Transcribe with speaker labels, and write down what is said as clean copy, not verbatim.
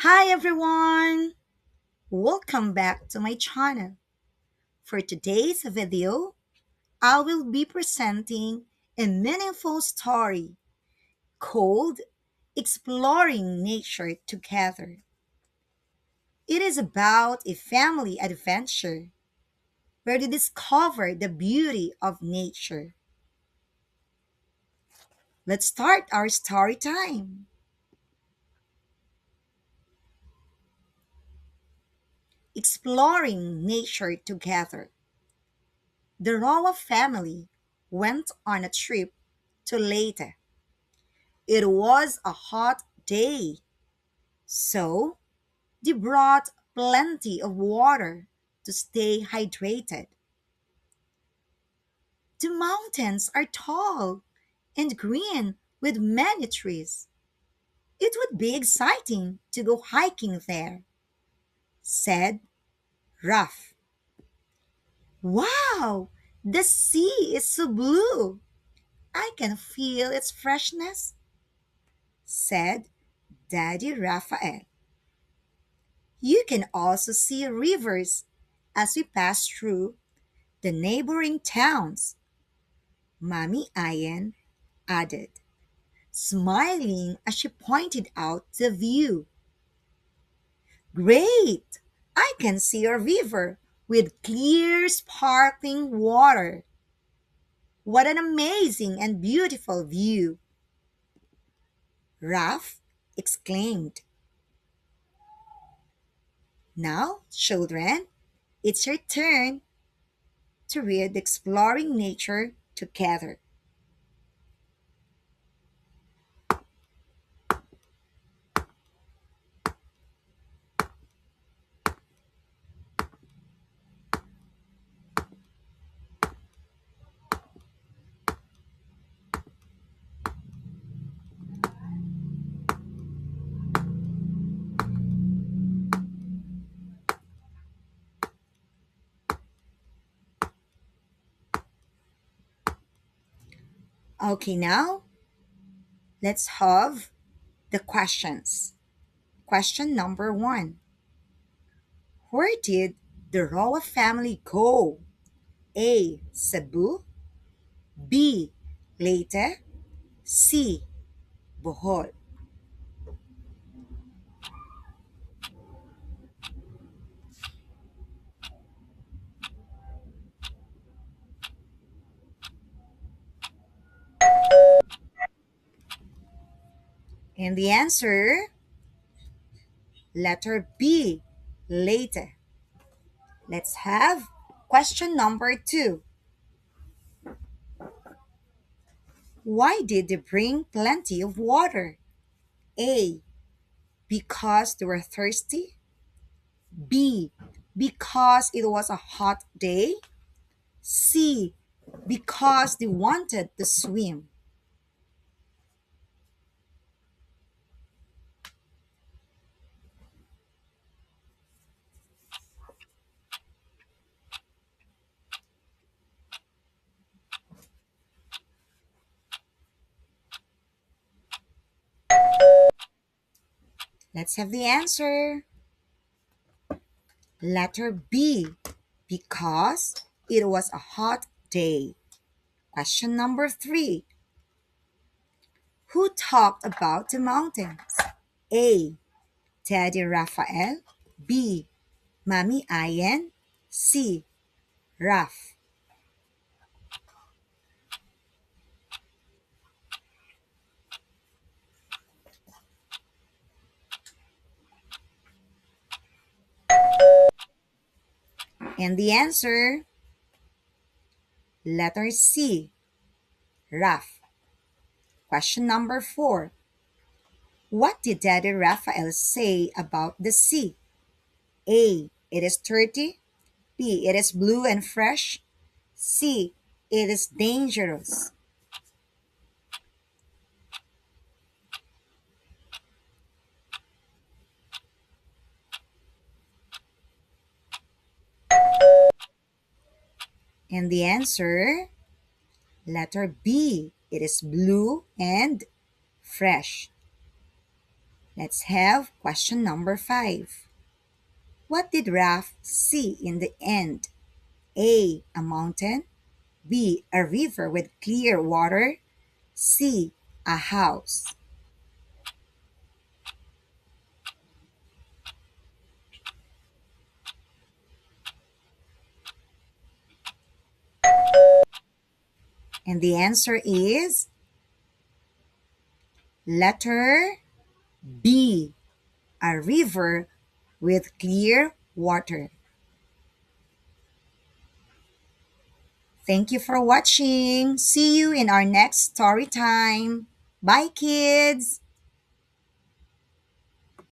Speaker 1: Hi everyone! Welcome back to my channel. For today's video, I will be presenting a meaningful story called Exploring Nature Together. It is about a family adventure where they discover the beauty of nature. Let's start our story time. Exploring Nature Together. The Roa family went on a trip to Leyte. It was a hot day, so they brought plenty of water to stay hydrated. The mountains are tall and green with many trees. It would be exciting to go hiking there, said Ruff. Wow, the sea is so blue. I can feel its freshness, said Daddy Raphael. You can also see rivers as we pass through the neighboring towns, Mommy Ayan added, smiling as she pointed out the view. Great! I can see a river with clear, sparkling water. What an amazing and beautiful view! Ralph exclaimed. Now, children, it's your turn to read Exploring Nature Together. Okay, now let's have the questions. Question number one. Where did the Roa family go? A. Cebu. B. Leyte. C. Bohol. And the answer, letter B. Leyte. Let's have question number two. Why did they bring plenty of water? A. Because they were thirsty. B. Because it was a hot day. C. Because they wanted to swim. Let's have the answer. Letter B. Because it was a hot day. Question number three. Who talked about the mountains? A. Daddy Raphael. B. Mommy Ayen. C. Raf. And the answer, letter C. Raf. Question number four. What did Daddy Raphael say about the sea? A. It is dirty. B. It is blue and fresh. C. It is dangerous. And the answer, letter B. It is blue and fresh. Let's have question number 5. What did Raph see in the end? A. A mountain. B. A river with clear water. C. A house. And the answer is letter B. A river with clear water. Thank you for watching. See you in our next story time. Bye, kids.